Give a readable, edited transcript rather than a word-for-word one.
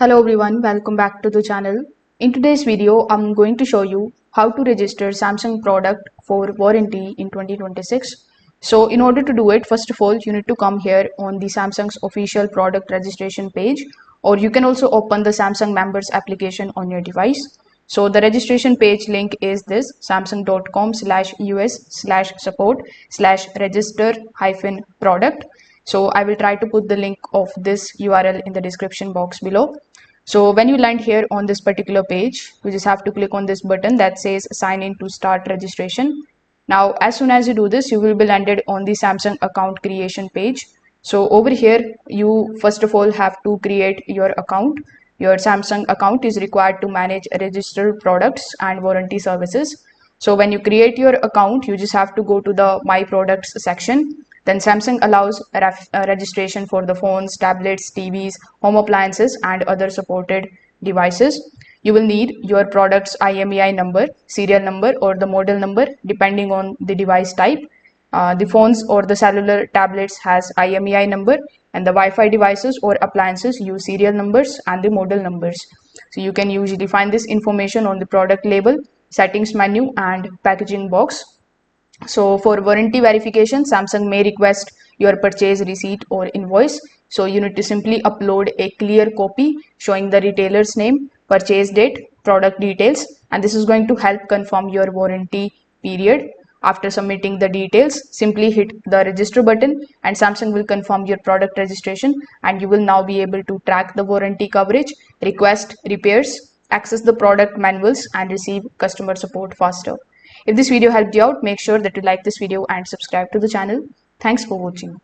Hello everyone, welcome back to the channel. In today's video, I'm going to show you how to register Samsung product for warranty in 2026. So in order to do it, first of all, you need to come here on the Samsung's official product registration page, or you can also open the Samsung members application on your device. So the registration page link is this samsung.com/us/support/register-product. So I will try to put the link of this URL in the description box below. So when you land here on this particular page, you just have to click on this button that says sign in to start registration. Now, as soon as you do this, you will be landed on the Samsung account creation page. So over here, you first of all have to create your account. Your Samsung account is required to manage registered products and warranty services. So when you create your account, you just have to go to the My Products section. Then Samsung allows registration for the phones, tablets, TVs, home appliances, and other supported devices. You will need your product's IMEI number, serial number, or the model number, depending on the device type. The phones or the cellular tablets has IMEI number, and the Wi-Fi devices or appliances use serial numbers and the model numbers. So you can usually find this information on the product label, settings menu, and packaging box. So for warranty verification, Samsung may request your purchase receipt or invoice. So you need to simply upload a clear copy showing the retailer's name, purchase date, product details, and this is going to help confirm your warranty period. After submitting the details, simply hit the register button and Samsung will confirm your product registration, and you will now be able to track the warranty coverage, request repairs, access the product manuals, and receive customer support faster. If this video helped you out, make sure that you like this video and subscribe to the channel. Thanks for watching.